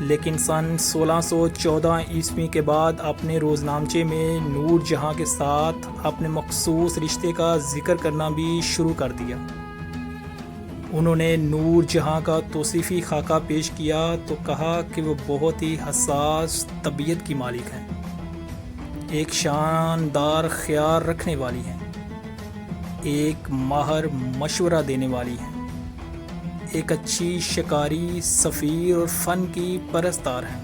لیکن سن 1614 عیسوی کے بعد اپنے روزنامچے میں نور جہاں کے ساتھ اپنے مخصوص رشتے کا ذکر کرنا بھی شروع کر دیا۔ انہوں نے نور جہاں کا توصیفی خاکہ پیش کیا تو کہا کہ وہ بہت ہی حساس طبیعت کی مالک ہیں، ایک شاندار خیال رکھنے والی ہیں، ایک ماہر مشورہ دینے والی ہیں، ایک اچھی شکاری، سفیر اور فن کی پرستار ہیں۔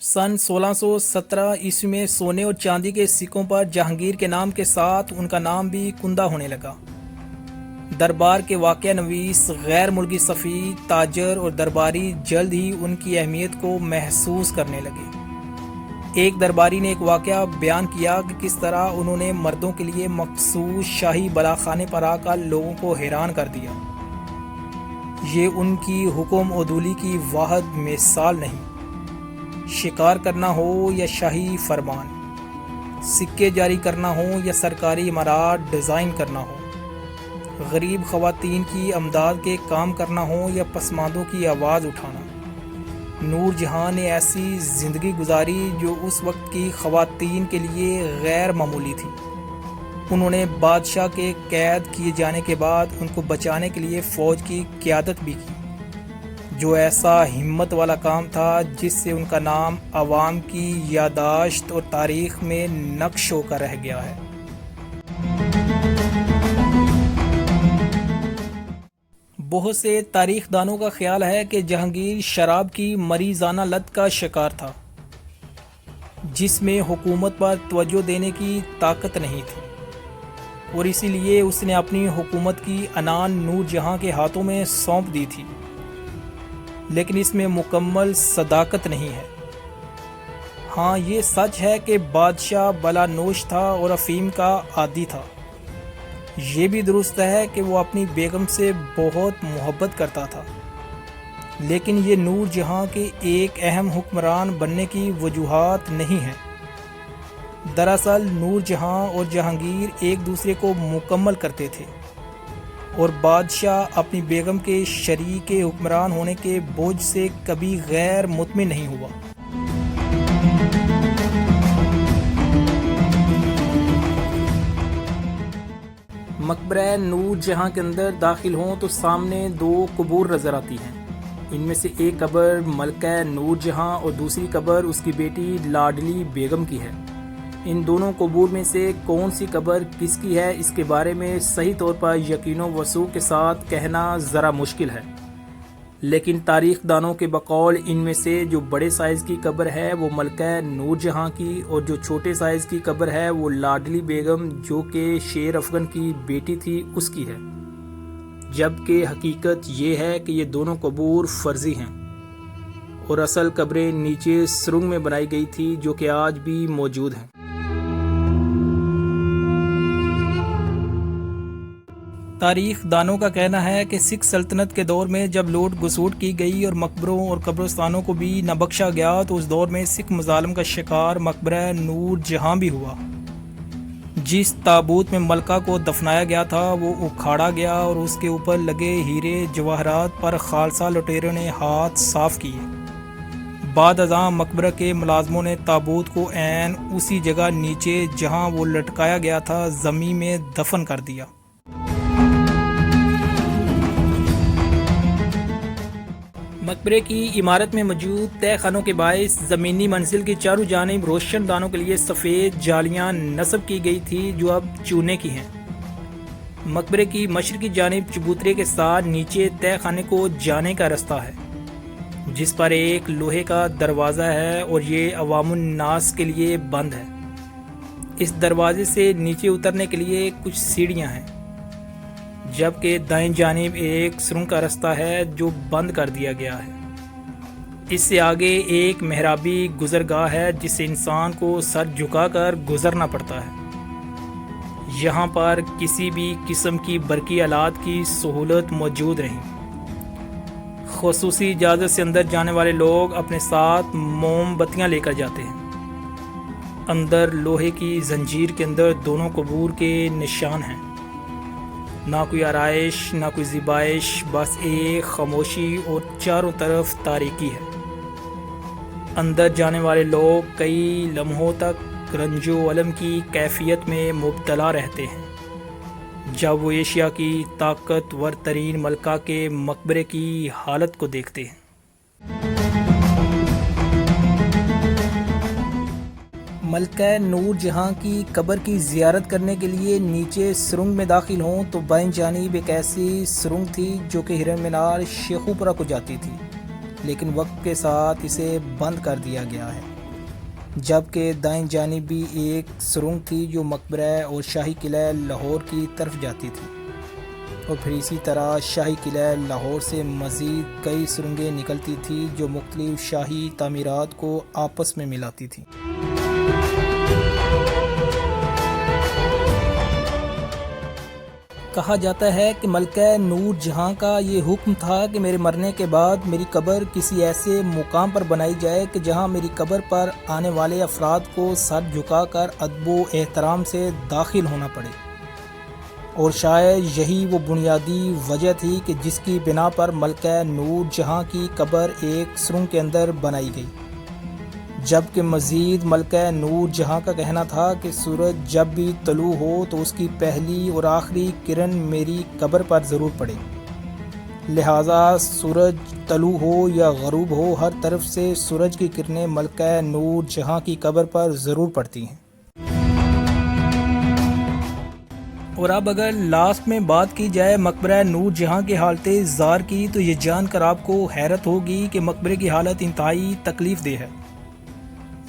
سن 1617 عیسوی میں سونے اور چاندی کے سکوں پر جہانگیر کے نام کے ساتھ ان کا نام بھی کندہ ہونے لگا۔ دربار کے واقعہ نویس، غیر ملکی سفیر، تاجر اور درباری جلد ہی ان کی اہمیت کو محسوس کرنے لگے۔ ایک درباری نے ایک واقعہ بیان کیا کہ کس طرح انہوں نے مردوں کے لیے مخصوص شاہی بلاخانے پر آ کر لوگوں کو حیران کر دیا۔ یہ ان کی حکم عدولی کی واحد مثال نہیں، شکار کرنا ہو یا شاہی فرمان، سکے جاری کرنا ہو یا سرکاری عمارات ڈیزائن کرنا ہو، غریب خواتین کی امداد کے کام کرنا ہو یا پسماندوں کی آواز اٹھانا۔ نور جہاں نے ایسی زندگی گزاری جو اس وقت کی خواتین کے لیے غیر معمولی تھی۔ انہوں نے بادشاہ کے قید کیے جانے کے بعد ان کو بچانے کے لیے فوج کی قیادت بھی کی، جو ایسا ہمت والا کام تھا جس سے ان کا نام عوام کی یادداشت اور تاریخ میں نقش ہو کر رہ گیا ہے۔ بہت سے تاریخ دانوں کا خیال ہے کہ جہانگیر شراب کی مریضانہ لت کا شکار تھا، جس میں حکومت پر توجہ دینے کی طاقت نہیں تھی، اور اسی لیے اس نے اپنی حکومت کی عنان نور جہاں کے ہاتھوں میں سونپ دی تھی، لیکن اس میں مکمل صداقت نہیں ہے۔ ہاں، یہ سچ ہے کہ بادشاہ بلا نوش تھا اور افیم کا عادی تھا۔ یہ بھی درست ہے کہ وہ اپنی بیگم سے بہت محبت کرتا تھا، لیکن یہ نور جہاں کے ایک اہم حکمران بننے کی وجوہات نہیں ہیں۔ دراصل نور جہاں اور جہانگیر ایک دوسرے کو مکمل کرتے تھے، اور بادشاہ اپنی بیگم کے شریک حکمران ہونے کے بوجھ سے کبھی غیر مطمئن نہیں ہوا۔ مقبرہ نور جہاں کے اندر داخل ہوں تو سامنے دو قبور نظر آتی ہیں۔ ان میں سے ایک قبر ملکہ نور جہاں اور دوسری قبر اس کی بیٹی لاڈلی بیگم کی ہے۔ ان دونوں قبور میں سے کون سی قبر کس کی ہے، اس کے بارے میں صحیح طور پر یقین و وثوق کے ساتھ کہنا ذرا مشکل ہے، لیکن تاریخ دانوں کے بقول ان میں سے جو بڑے سائز کی قبر ہے وہ ملکہ نور جہاں کی، اور جو چھوٹے سائز کی قبر ہے وہ لاڈلی بیگم جو کہ شیر افغن کی بیٹی تھی اس کی ہے، جبکہ حقیقت یہ ہے کہ یہ دونوں قبور فرضی ہیں، اور اصل قبریں نیچے سرنگ میں بنائی گئی تھی جو کہ آج بھی موجود ہیں۔ تاریخ دانوں کا کہنا ہے کہ سکھ سلطنت کے دور میں جب لوٹ گسوٹ کی گئی اور مقبروں اور قبرستانوں کو بھی نہ بخشا گیا تو اس دور میں سکھ مظالم کا شکار مقبرہ نور جہاں بھی ہوا۔ جس تابوت میں ملکہ کو دفنایا گیا تھا وہ اکھاڑا گیا اور اس کے اوپر لگے ہیرے جواہرات پر خالصہ لٹیروں نے ہاتھ صاف کیے۔ بعد ازاں مقبرہ کے ملازموں نے تابوت کو عین اسی جگہ نیچے جہاں وہ لٹکایا گیا تھا زمین میں دفن کر دیا۔ مقبرے کی عمارت میں موجود تہہ خانوں کے باعث زمینی منزل کی چاروں جانب روشن دانوں کے لیے سفید جالیاں نصب کی گئی تھی جو اب چونے کی ہیں۔ مقبرے کی مشرقی جانب چبوترے کے ساتھ نیچے تہہ خانے کو جانے کا رستہ ہے، جس پر ایک لوہے کا دروازہ ہے اور یہ عوام الناس کے لیے بند ہے۔ اس دروازے سے نیچے اترنے کے لیے کچھ سیڑھیاں ہیں، جبکہ دائیں جانب ایک سرنگ کا رستہ ہے جو بند کر دیا گیا ہے۔ اس سے آگے ایک محرابی گزرگاہ ہے جس سے انسان کو سر جھکا کر گزرنا پڑتا ہے۔ یہاں پر کسی بھی قسم کی برقی آلات کی سہولت موجود نہیں۔ خصوصی اجازت سے اندر جانے والے لوگ اپنے ساتھ موم بتیاں لے کر جاتے ہیں۔ اندر لوہے کی زنجیر کے اندر دونوں قبور کے نشان ہیں۔ نہ کوئی آرائش نہ کوئی زیبائش، بس ایک خاموشی اور چاروں طرف تاریکی ہے۔ اندر جانے والے لوگ کئی لمحوں تک رنج و الم کی کیفیت میں مبتلا رہتے ہیں جب وہ ایشیا کی طاقتور ترین ملکہ کے مقبرے کی حالت کو دیکھتے ہیں۔ ملکہ نور جہاں کی قبر کی زیارت کرنے کے لیے نیچے سرنگ میں داخل ہوں تو بائیں جانب ایک ایسی سرنگ تھی جو کہ ہرن مینار شیخوپورہ کو جاتی تھی، لیکن وقت کے ساتھ اسے بند کر دیا گیا ہے، جبکہ دائیں جانب بھی ایک سرنگ تھی جو مقبرہ اور شاہی قلعہ لاہور کی طرف جاتی تھی، اور پھر اسی طرح شاہی قلعہ لاہور سے مزید کئی سرنگیں نکلتی تھیں جو مختلف شاہی تعمیرات کو آپس میں ملاتی تھیں۔ کہا جاتا ہے کہ ملکہ نور جہاں کا یہ حکم تھا کہ میرے مرنے کے بعد میری قبر کسی ایسے مقام پر بنائی جائے کہ جہاں میری قبر پر آنے والے افراد کو سر جھکا کر ادب و احترام سے داخل ہونا پڑے، اور شاید یہی وہ بنیادی وجہ تھی کہ جس کی بنا پر ملکہ نور جہاں کی قبر ایک سرنگ کے اندر بنائی گئی، جبکہ مزید ملکہ نور جہاں کا کہنا تھا کہ سورج جب بھی طلوع ہو تو اس کی پہلی اور آخری کرن میری قبر پر ضرور پڑے، لہٰذا سورج طلوع ہو یا غروب ہو ہر طرف سے سورج کی کرنیں ملکہ نور جہاں کی قبر پر ضرور پڑتی ہیں۔ اور اب اگر لاسٹ میں بات کی جائے مقبرہ نور جہاں کی حالت زار کی تو یہ جان کر آپ کو حیرت ہوگی کہ مقبرے کی حالت انتہائی تکلیف دہ ہے۔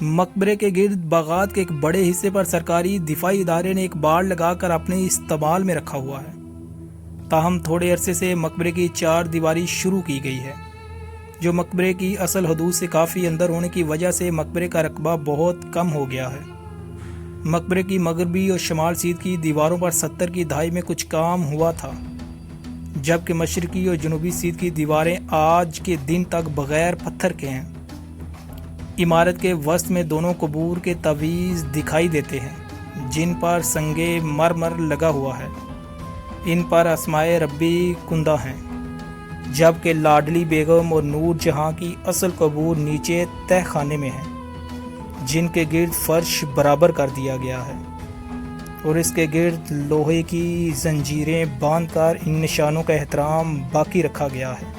مقبرے کے گرد باغات کے ایک بڑے حصے پر سرکاری دفاعی ادارے نے ایک باڑ لگا کر اپنے استعمال میں رکھا ہوا ہے، تاہم تھوڑے عرصے سے مقبرے کی چار دیواری شروع کی گئی ہے، جو مقبرے کی اصل حدود سے کافی اندر ہونے کی وجہ سے مقبرے کا رقبہ بہت کم ہو گیا ہے۔ مقبرے کی مغربی اور شمال سیدھ کی دیواروں پر 70 کی دہائی میں کچھ کام ہوا تھا، جبکہ مشرقی اور جنوبی سیدھ کی دیواریں آج کے دن تک بغیر پتھر کے ہیں۔ عمارت کے وسط میں دونوں قبور کے تعویذ دکھائی دیتے ہیں جن پر سنگ مرمر لگا ہوا ہے، ان پر اسمائے ربی کندہ ہیں، جبکہ لاڈلی بیگم اور نور جہاں کی اصل قبور نیچے تہ خانے میں ہیں جن کے گرد فرش برابر کر دیا گیا ہے، اور اس کے گرد لوہے کی زنجیریں باندھ کر ان نشانوں کا احترام باقی رکھا گیا ہے،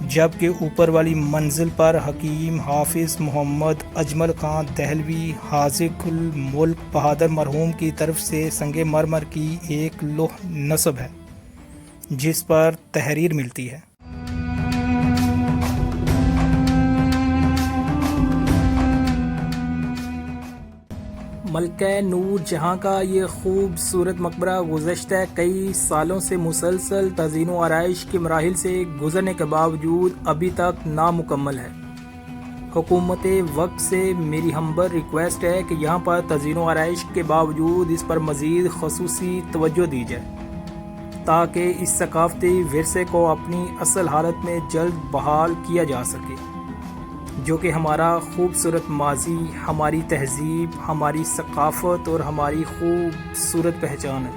جبکہ اوپر والی منزل پر حکیم حافظ محمد اجمل خان دہلوی حاذق الملک بہادر مرحوم کی طرف سے سنگ مرمر کی ایک لوح نصب ہے جس پر تحریر ملتی ہے۔ ملکہ نور جہاں کا یہ خوبصورت مقبرہ گزشتہ کئی سالوں سے مسلسل تزئین و آرائش کے مراحل سے گزرنے کے باوجود ابھی تک نامکمل ہے۔ حکومت وقت سے میری ہمبر ریکویسٹ ہے کہ یہاں پر تزئین و آرائش کے باوجود اس پر مزید خصوصی توجہ دی جائے تاکہ اس ثقافتی ورثے کو اپنی اصل حالت میں جلد بحال کیا جا سکے، جو کہ ہمارا خوبصورت ماضی، ہماری تہذیب، ہماری ثقافت اور ہماری خوبصورت پہچان ہے،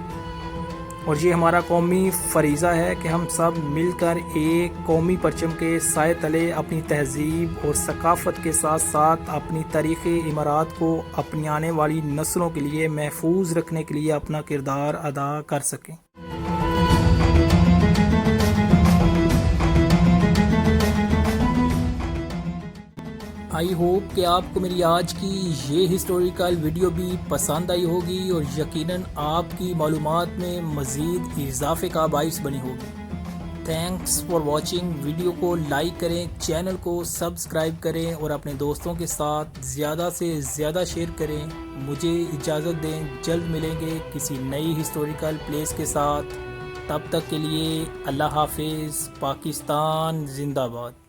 اور یہ ہمارا قومی فریضہ ہے کہ ہم سب مل کر ایک قومی پرچم کے سائے تلے اپنی تہذیب اور ثقافت کے ساتھ ساتھ اپنی تاریخی عمارات کو اپنی آنے والی نسلوں کے لیے محفوظ رکھنے کے لیے اپنا کردار ادا کر سکیں۔ آئی ہوپ کہ آپ کو میری آج کی یہ ہسٹوریکل ویڈیو بھی پسند آئی ہوگی اور یقیناً آپ کی معلومات میں مزید اضافے کا باعث بنی ہوگی۔ Thanks for watching. ویڈیو کو لائک کریں، چینل کو سبسکرائب کریں اور اپنے دوستوں کے ساتھ زیادہ سے زیادہ شیئر کریں۔ مجھے اجازت دیں، جلد ملیں گے کسی نئی ہسٹوریکل پلیس کے ساتھ۔ تب تک کے لیے اللہ حافظ۔ پاکستان زندہ باد۔